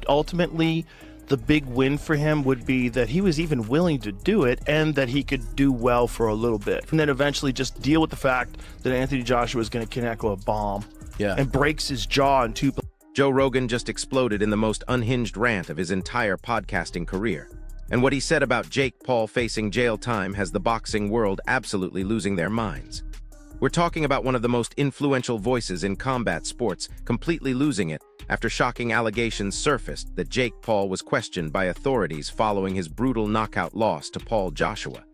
Ultimately, the big win for him would be that he was even willing to do it and that he could do well for a little bit. And then eventually just deal with the fact that Anthony Joshua is going to connect with a bomb and breaks his jaw in two places. Joe Rogan just exploded in the most unhinged rant of his entire podcasting career. And what he said about Jake Paul facing jail time has the boxing world absolutely losing their minds. We're talking about one of the most influential voices in combat sports completely losing it after shocking allegations surfaced that Jake Paul was questioned by authorities following his brutal knockout loss to Paul Joshua.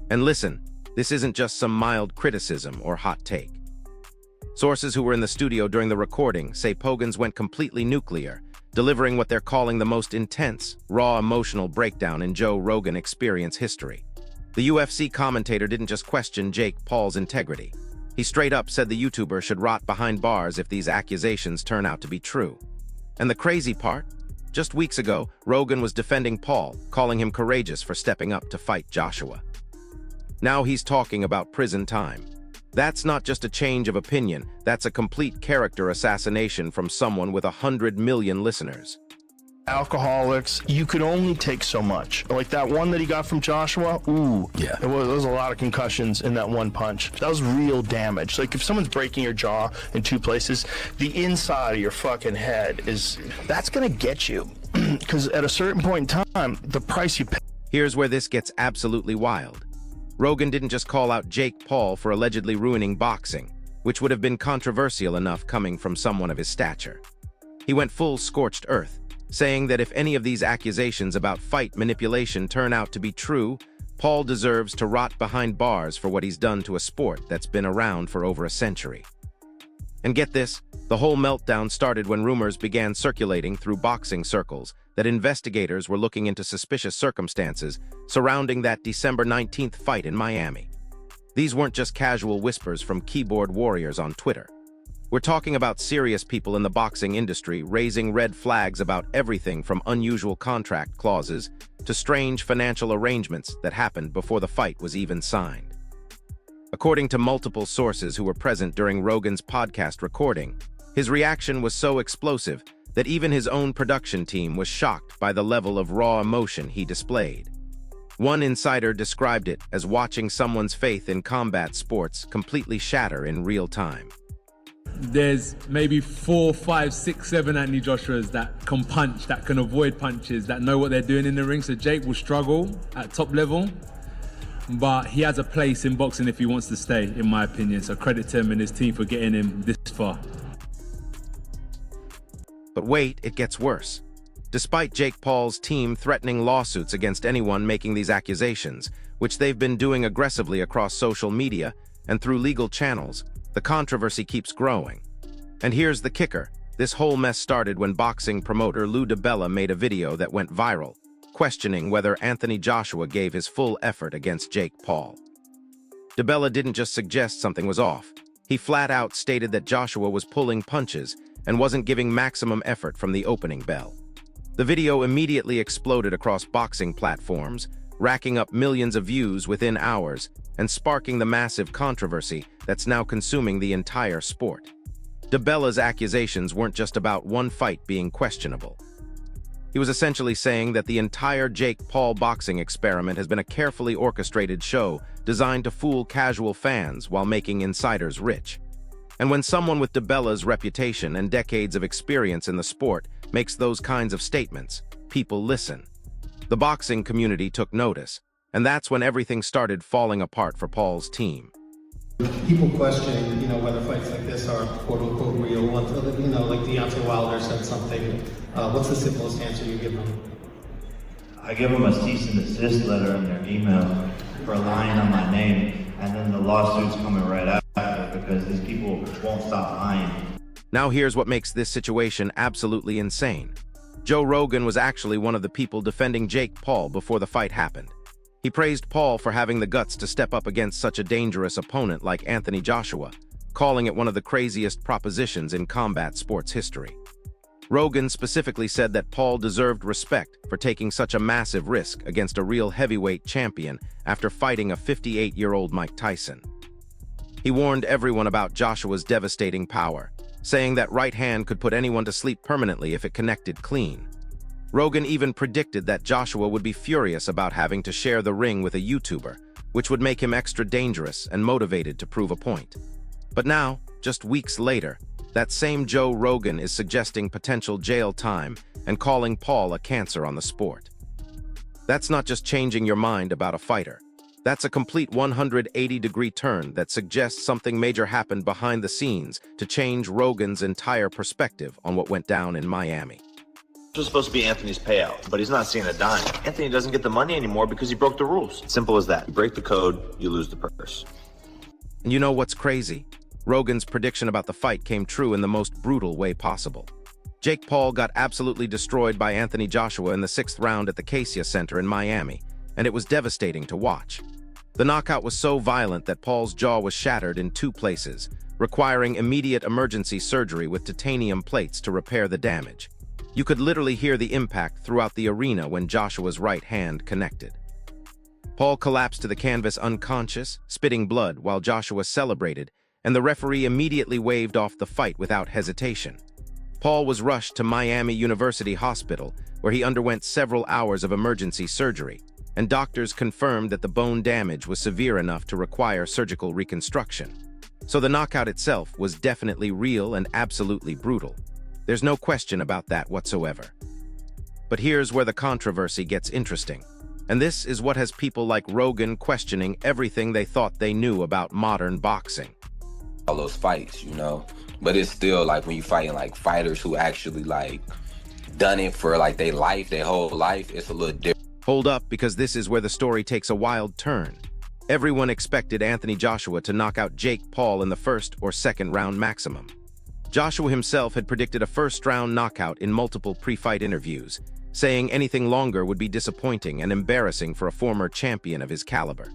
And listen, this isn't just some mild criticism or hot take. Sources who were in the studio during the recording say Pogans went completely nuclear, delivering what they're calling the most intense, raw emotional breakdown in Joe Rogan experience history. The UFC commentator didn't just question Jake Paul's integrity. He straight up said the YouTuber should rot behind bars if these accusations turn out to be true. And the crazy part? Just weeks ago, Rogan was defending Paul, calling him courageous for stepping up to fight Joshua. Now he's talking about prison time. That's not just a change of opinion, that's a complete character assassination from someone with 100 million listeners. Alcoholics, you could only take so much. Like that one that he got from Joshua, there was a lot of concussions in that one punch. That was real damage. Like if someone's breaking your jaw in two places, the inside of your fucking head that's gonna get you. Because at a certain point in time, the price you pay. Here's where this gets absolutely wild. Rogan didn't just call out Jake Paul for allegedly ruining boxing, which would have been controversial enough coming from someone of his stature. He went full scorched earth, saying that if any of these accusations about fight manipulation turn out to be true, Paul deserves to rot behind bars for what he's done to a sport that's been around for over a century. And get this, the whole meltdown started when rumors began circulating through boxing circles that investigators were looking into suspicious circumstances surrounding that December 19th fight in Miami. These weren't just casual whispers from keyboard warriors on Twitter. We're talking about serious people in the boxing industry raising red flags about everything from unusual contract clauses to strange financial arrangements that happened before the fight was even signed. According to multiple sources who were present during Rogan's podcast recording, his reaction was so explosive that even his own production team was shocked by the level of raw emotion he displayed. One insider described it as watching someone's faith in combat sports completely shatter in real time. There's maybe 4, 5, 6, 7 Anthony Joshuas that can punch, that can avoid punches, that know what they're doing in the ring. So Jake will struggle at top level, but he has a place in boxing if he wants to stay, in my opinion. So credit to him and his team for getting him this far. But wait, it gets worse. Despite Jake Paul's team threatening lawsuits against anyone making these accusations, which they've been doing aggressively across social media and through legal channels, the controversy keeps growing. And here's the kicker. This whole mess started when boxing promoter Lou DiBella made a video that went viral, questioning whether Anthony Joshua gave his full effort against Jake Paul. DiBella didn't just suggest something was off. He flat out stated that Joshua was pulling punches and wasn't giving maximum effort from the opening bell. The video immediately exploded across boxing platforms, racking up millions of views within hours and sparking the massive controversy that's now consuming the entire sport. DiBella's accusations weren't just about one fight being questionable. He was essentially saying that the entire Jake Paul boxing experiment has been a carefully orchestrated show designed to fool casual fans while making insiders rich. And when someone with DiBella's reputation and decades of experience in the sport makes those kinds of statements, people listen. The boxing community took notice, and that's when everything started falling apart for Paul's team. People questioning, whether fights like this are quote-unquote real. Like Deontay Wilder said something. What's the simplest answer you give them? I give them a cease and desist letter in their email for lying on my name, and then the lawsuit's coming right after because these people won't stop lying. Now here's what makes this situation absolutely insane. Joe Rogan was actually one of the people defending Jake Paul before the fight happened. He praised Paul for having the guts to step up against such a dangerous opponent like Anthony Joshua, calling it one of the craziest propositions in combat sports history. Rogan specifically said that Paul deserved respect for taking such a massive risk against a real heavyweight champion after fighting a 58-year-old Mike Tyson. He warned everyone about Joshua's devastating power, saying that right hand could put anyone to sleep permanently if it connected clean. Rogan even predicted that Joshua would be furious about having to share the ring with a YouTuber, which would make him extra dangerous and motivated to prove a point. But now, just weeks later, that same Joe Rogan is suggesting potential jail time and calling Paul a cancer on the sport. That's not just changing your mind about a fighter. That's a complete 180-degree turn that suggests something major happened behind the scenes to change Rogan's entire perspective on what went down in Miami. This was supposed to be Anthony's payout, but he's not seeing a dime. Anthony doesn't get the money anymore because he broke the rules. Simple as that. You break the code, you lose the purse. And you know what's crazy? Rogan's prediction about the fight came true in the most brutal way possible. Jake Paul got absolutely destroyed by Anthony Joshua in the 6th round at the Cassia Center in Miami, and it was devastating to watch. The knockout was so violent that Paul's jaw was shattered in 2 places, requiring immediate emergency surgery with titanium plates to repair the damage. You could literally hear the impact throughout the arena when Joshua's right hand connected. Paul collapsed to the canvas unconscious, spitting blood while Joshua celebrated, and the referee immediately waved off the fight without hesitation. Paul was rushed to Miami University Hospital, where he underwent several hours of emergency surgery, and doctors confirmed that the bone damage was severe enough to require surgical reconstruction. So the knockout itself was definitely real and absolutely brutal. There's no question about that whatsoever. But here's where the controversy gets interesting. And this is what has people like Rogan questioning everything they thought they knew about modern boxing. All those fights, you know, but it's still like when you fighting like fighters who actually like done it for like their life, their whole life, it's a little different. Hold up, because this is where the story takes a wild turn. Everyone expected Anthony Joshua to knock out Jake Paul in the 1st or 2nd round maximum. Joshua himself had predicted a 1st-round knockout in multiple pre-fight interviews, saying anything longer would be disappointing and embarrassing for a former champion of his caliber.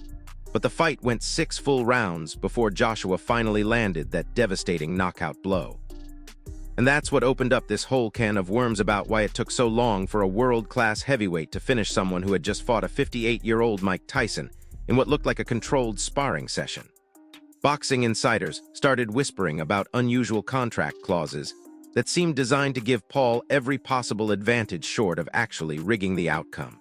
But the fight went 6 full rounds before Joshua finally landed that devastating knockout blow. And that's what opened up this whole can of worms about why it took so long for a world-class heavyweight to finish someone who had just fought a 58-year-old Mike Tyson in what looked like a controlled sparring session. Boxing insiders started whispering about unusual contract clauses that seemed designed to give Paul every possible advantage short of actually rigging the outcome.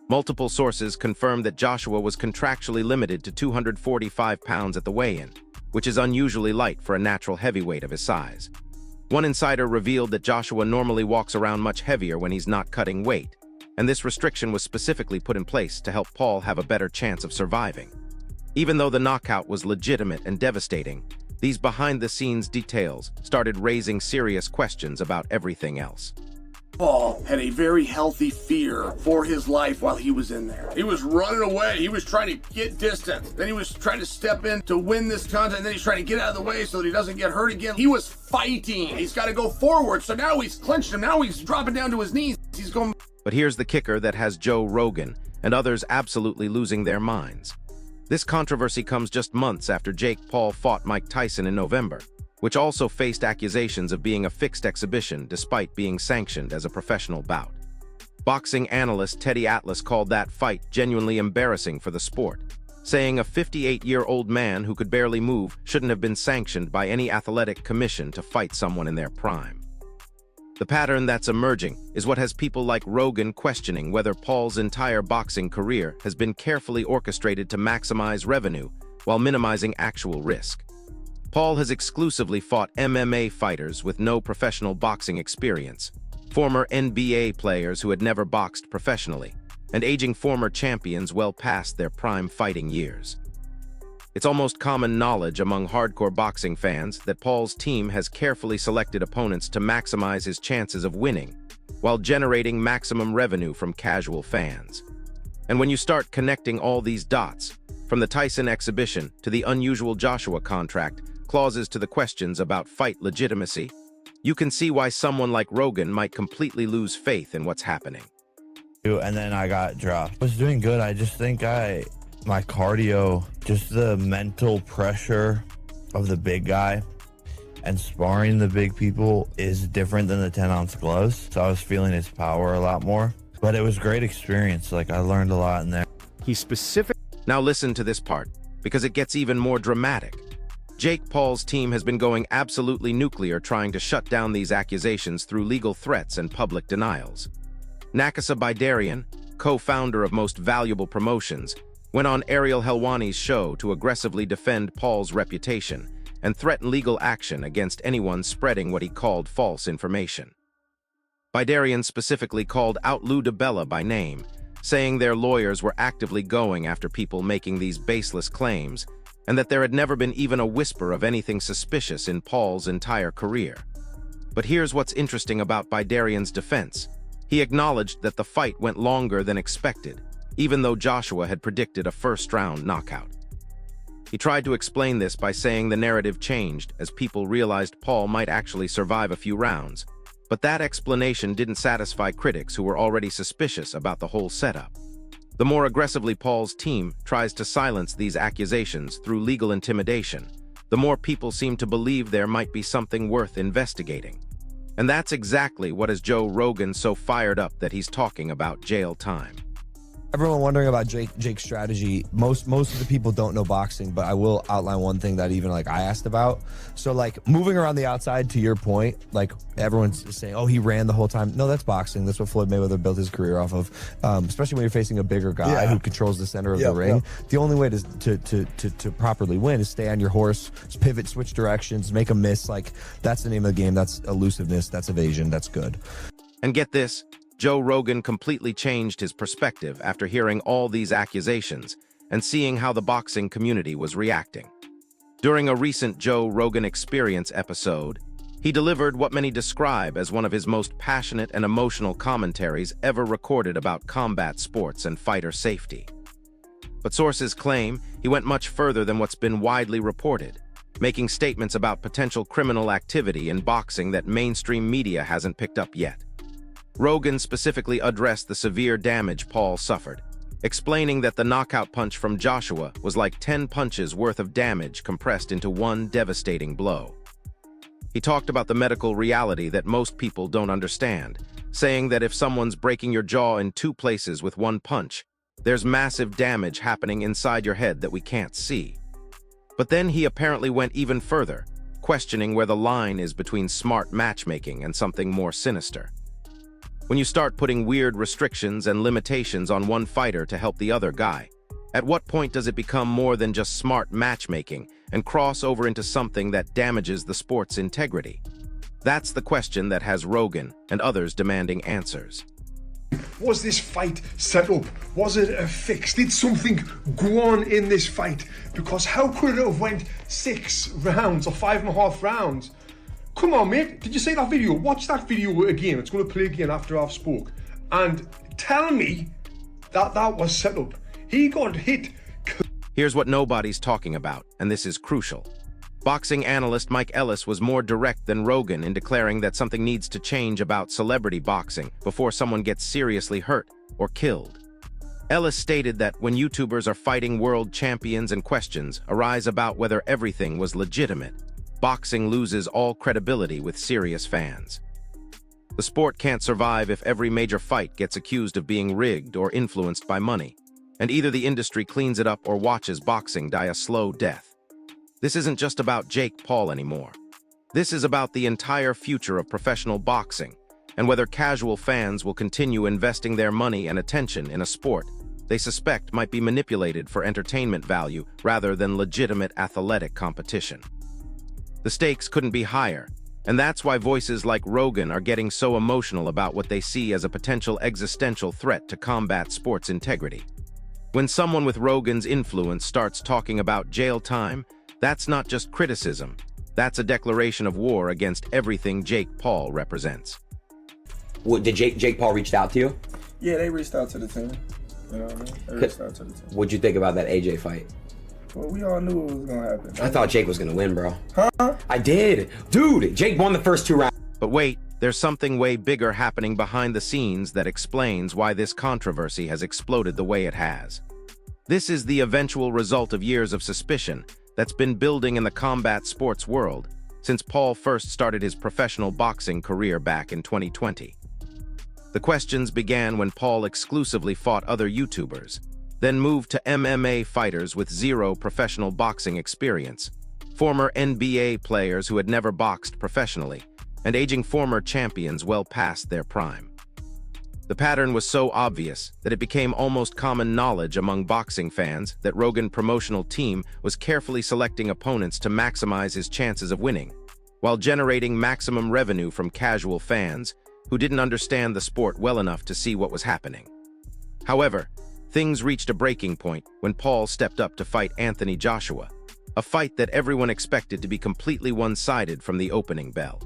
Multiple sources confirmed that Joshua was contractually limited to 245 pounds at the weigh-in, which is unusually light for a natural heavyweight of his size. One insider revealed that Joshua normally walks around much heavier when he's not cutting weight, and this restriction was specifically put in place to help Paul have a better chance of surviving. Even though the knockout was legitimate and devastating, these behind-the-scenes details started raising serious questions about everything else. Paul had a very healthy fear for his life while he was in there. He was running away. He was trying to get distance. Then he was trying to step in to win this contest. And then he's trying to get out of the way so that he doesn't get hurt again. He was fighting. He's got to go forward. So now he's clenched him. Now he's dropping down to his knees. He's going. But here's the kicker that has Joe Rogan and others absolutely losing their minds. This controversy comes just months after Jake Paul fought Mike Tyson in November, which also faced accusations of being a fixed exhibition despite being sanctioned as a professional bout. Boxing analyst Teddy Atlas called that fight genuinely embarrassing for the sport, saying a 58-year-old man who could barely move shouldn't have been sanctioned by any athletic commission to fight someone in their prime. The pattern that's emerging is what has people like Rogan questioning whether Paul's entire boxing career has been carefully orchestrated to maximize revenue while minimizing actual risk. Paul has exclusively fought MMA fighters with no professional boxing experience, former NBA players who had never boxed professionally, and aging former champions well past their prime fighting years. It's almost common knowledge among hardcore boxing fans that Paul's team has carefully selected opponents to maximize his chances of winning, while generating maximum revenue from casual fans. And when you start connecting all these dots, from the Tyson exhibition to the unusual Joshua contract, clauses to the questions about fight legitimacy, you can see why someone like Rogan might completely lose faith in what's happening. And then I got dropped. I was doing good. I just think my cardio, just the mental pressure of the big guy and sparring the big people is different than the 10-ounce gloves. So I was feeling his power a lot more, but it was a great experience. Like, I learned a lot in there. He's specific. Now listen to this part, because it gets even more dramatic. Jake Paul's team has been going absolutely nuclear trying to shut down these accusations through legal threats and public denials. Nakasa Bidarian, co-founder of Most Valuable Promotions, went on Ariel Helwani's show to aggressively defend Paul's reputation and threaten legal action against anyone spreading what he called false information. Bidarian specifically called out Lou DiBella by name, saying their lawyers were actively going after people making these baseless claims and that there had never been even a whisper of anything suspicious in Paul's entire career. But here's what's interesting about Bidarian's defense. He acknowledged that the fight went longer than expected, even though Joshua had predicted a first-round knockout. He tried to explain this by saying the narrative changed as people realized Paul might actually survive a few rounds, but that explanation didn't satisfy critics who were already suspicious about the whole setup. The more aggressively Paul's team tries to silence these accusations through legal intimidation, the more people seem to believe there might be something worth investigating. And that's exactly what has Joe Rogan so fired up that he's talking about jail time. Everyone wondering about Jake's strategy. Most of the people don't know boxing, but I will outline one thing that even like I asked about. So like moving around the outside, to your point, like everyone's saying, oh, he ran the whole time. No, that's boxing. That's what Floyd Mayweather built his career off of. Especially when you're facing a bigger guy who controls the center of the ring. The only way to properly win is stay on your horse, pivot, switch directions, make a miss. Like that's the name of the game. That's elusiveness. That's evasion. That's good. And get this. Joe Rogan completely changed his perspective after hearing all these accusations and seeing how the boxing community was reacting. During a recent Joe Rogan Experience episode, he delivered what many describe as one of his most passionate and emotional commentaries ever recorded about combat sports and fighter safety. But sources claim he went much further than what's been widely reported, making statements about potential criminal activity in boxing that mainstream media hasn't picked up yet. Rogan specifically addressed the severe damage Paul suffered, explaining that the knockout punch from Joshua was like 10 punches worth of damage compressed into one devastating blow. He talked about the medical reality that most people don't understand, saying that if someone's breaking your jaw in 2 places with one punch, there's massive damage happening inside your head that we can't see. But then he apparently went even further, questioning where the line is between smart matchmaking and something more sinister. When you start putting weird restrictions and limitations on one fighter to help the other guy, at what point does it become more than just smart matchmaking and cross over into something that damages the sport's integrity? That's the question that has Rogan and others demanding answers. Was this fight set up? Was it a fix? Did something go on in this fight? Because how could it have went 6 rounds or 5.5 rounds? Come on, mate. Did you see that video? Watch that video again. It's going to play again after I've spoke. And tell me that that was set up. He got hit. Here's what nobody's talking about, and this is crucial. Boxing analyst Mike Ellis was more direct than Rogan in declaring that something needs to change about celebrity boxing before someone gets seriously hurt or killed. Ellis stated that when YouTubers are fighting world champions and questions arise about whether everything was legitimate, boxing loses all credibility with serious fans. The sport can't survive if every major fight gets accused of being rigged or influenced by money, and either the industry cleans it up or watches boxing die a slow death. This isn't just about Jake Paul anymore. This is about the entire future of professional boxing, and whether casual fans will continue investing their money and attention in a sport they suspect might be manipulated for entertainment value rather than legitimate athletic competition. The stakes couldn't be higher, and that's why voices like Rogan are getting so emotional about what they see as a potential existential threat to combat sports integrity. When someone with Rogan's influence starts talking about jail time, that's not just criticism, that's a declaration of war against everything Jake Paul represents. Did Jake Paul reached out to you? Yeah, they reached out to the team. You know what I mean? They reached out to the team. What'd you think about that AJ fight? Well, we all knew it was gonna happen. I thought Jake was gonna win, bro. Huh? I did. Dude, Jake won the first 2 rounds. But wait, there's something way bigger happening behind the scenes that explains why this controversy has exploded the way it has. This is the eventual result of years of suspicion that's been building in the combat sports world since Paul first started his professional boxing career back in 2020. The questions began when Paul exclusively fought other YouTubers, then moved to MMA fighters with 0 professional boxing experience, former NBA players who had never boxed professionally, and aging former champions well past their prime. The pattern was so obvious that it became almost common knowledge among boxing fans that Rogan promotional team was carefully selecting opponents to maximize his chances of winning, while generating maximum revenue from casual fans who didn't understand the sport well enough to see what was happening. However, things reached a breaking point when Paul stepped up to fight Anthony Joshua, a fight that everyone expected to be completely one-sided from the opening bell.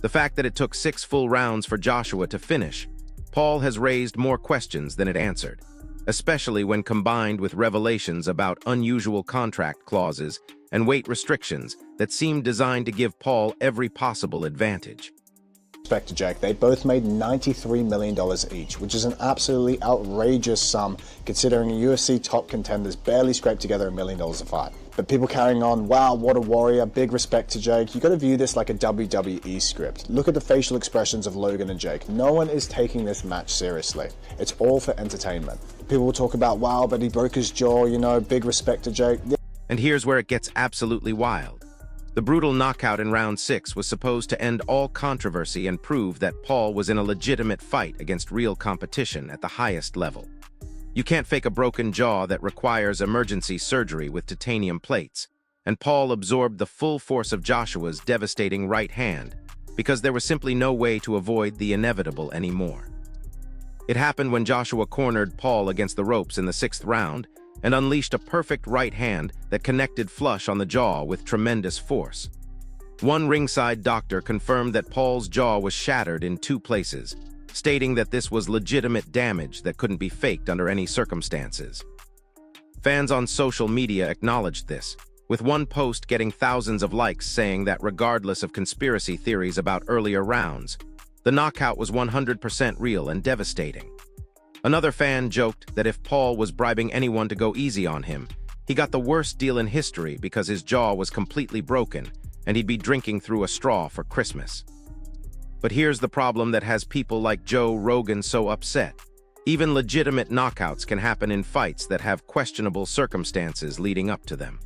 The fact that it took 6 full rounds for Joshua to finish, Paul has raised more questions than it answered, especially when combined with revelations about unusual contract clauses and weight restrictions that seemed designed to give Paul every possible advantage. Respect to Jake, they both made $93 million each, which is an absolutely outrageous sum considering UFC top contenders barely scraped together $1 million a fight. But people carrying on, wow, what a warrior, big respect to Jake. You gotta view this like a WWE script. Look at the facial expressions of Logan and Jake. No one is taking this match seriously. It's all for entertainment. People will talk about, wow, but he broke his jaw, you know, big respect to Jake. And here's where it gets absolutely wild. The brutal knockout in round 6 was supposed to end all controversy and prove that Paul was in a legitimate fight against real competition at the highest level. You can't fake a broken jaw that requires emergency surgery with titanium plates, and Paul absorbed the full force of Joshua's devastating right hand because there was simply no way to avoid the inevitable anymore. It happened when Joshua cornered Paul against the ropes in the 6th round and unleashed a perfect right hand that connected flush on the jaw with tremendous force. One ringside doctor confirmed that Paul's jaw was shattered in 2 places, stating that this was legitimate damage that couldn't be faked under any circumstances. Fans on social media acknowledged this, with one post getting thousands of likes saying that regardless of conspiracy theories about earlier rounds, the knockout was 100% real and devastating. Another fan joked that if Paul was bribing anyone to go easy on him, he got the worst deal in history because his jaw was completely broken and he'd be drinking through a straw for Christmas. But here's the problem that has people like Joe Rogan so upset. Even legitimate knockouts can happen in fights that have questionable circumstances leading up to them.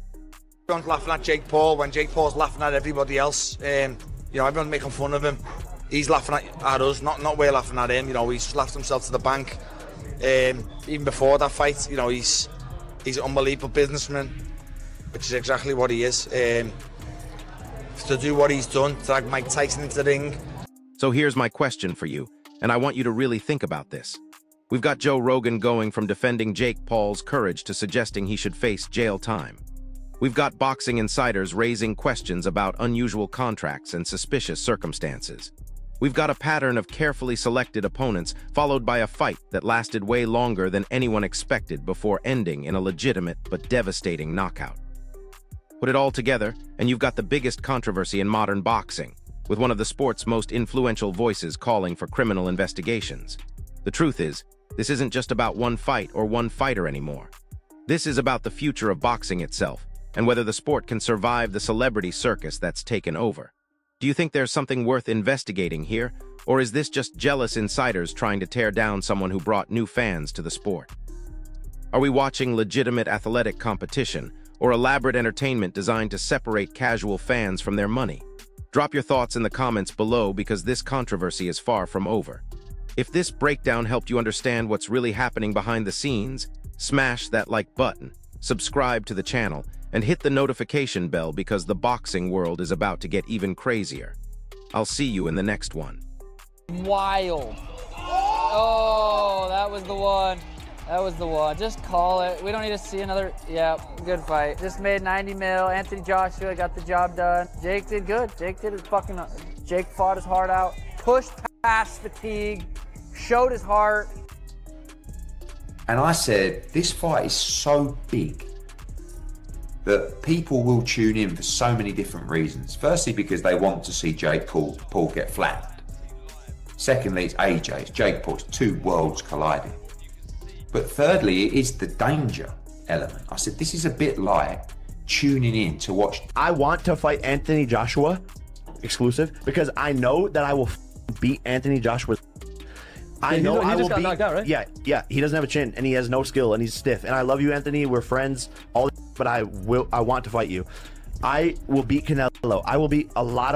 Everyone's laughing at Jake Paul when Jake Paul's laughing at everybody else. You know, everyone's making fun of him. He's laughing at us, not we're laughing at him. You know, he's just laughed himself to the bank. Even before that fight, you know, he's an unbelievable businessman, which is exactly what he is. To do what he's done, to drag Mike Tyson into the ring. So here's my question for you, and I want you to really think about this. We've got Joe Rogan going from defending Jake Paul's courage to suggesting he should face jail time. We've got boxing insiders raising questions about unusual contracts and suspicious circumstances. We've got a pattern of carefully selected opponents followed by a fight that lasted way longer than anyone expected before ending in a legitimate but devastating knockout. Put it all together, and you've got the biggest controversy in modern boxing, with one of the sport's most influential voices calling for criminal investigations. The truth is, this isn't just about one fight or one fighter anymore. This is about the future of boxing itself, and whether the sport can survive the celebrity circus that's taken over. Do you think there's something worth investigating here, or is this just jealous insiders trying to tear down someone who brought new fans to the sport? Are we watching legitimate athletic competition, or elaborate entertainment designed to separate casual fans from their money? Drop your thoughts in the comments below because this controversy is far from over. If this breakdown helped you understand what's really happening behind the scenes, smash that like button, subscribe to the channel, and hit the notification bell because the boxing world is about to get even crazier. I'll see you in the next one. Wild. Oh, that was the one. That was the one. Just call it. We don't need to see another. Yeah, good fight. Just made 90 mil. Anthony Joshua got the job done. Jake did good. Jake did his fucking. Jake fought his heart out. Pushed past fatigue. Showed his heart. And I said, this fight is so big that people will tune in for so many different reasons. Firstly, because they want to see Jake Paul get flattened. Secondly, it's AJ, it's Jake Paul, it's 2 worlds colliding. But thirdly, it is the danger element. I said, this is a bit like tuning in to watch. I want to fight Anthony Joshua exclusive because I know that I will beat Anthony Joshua. I know I will beat. Knocked out, right? Yeah. He doesn't have a chin and he has no skill and he's stiff. And I love you, Anthony. We're friends. But I want to fight you. I will beat Canelo. I will beat a lot of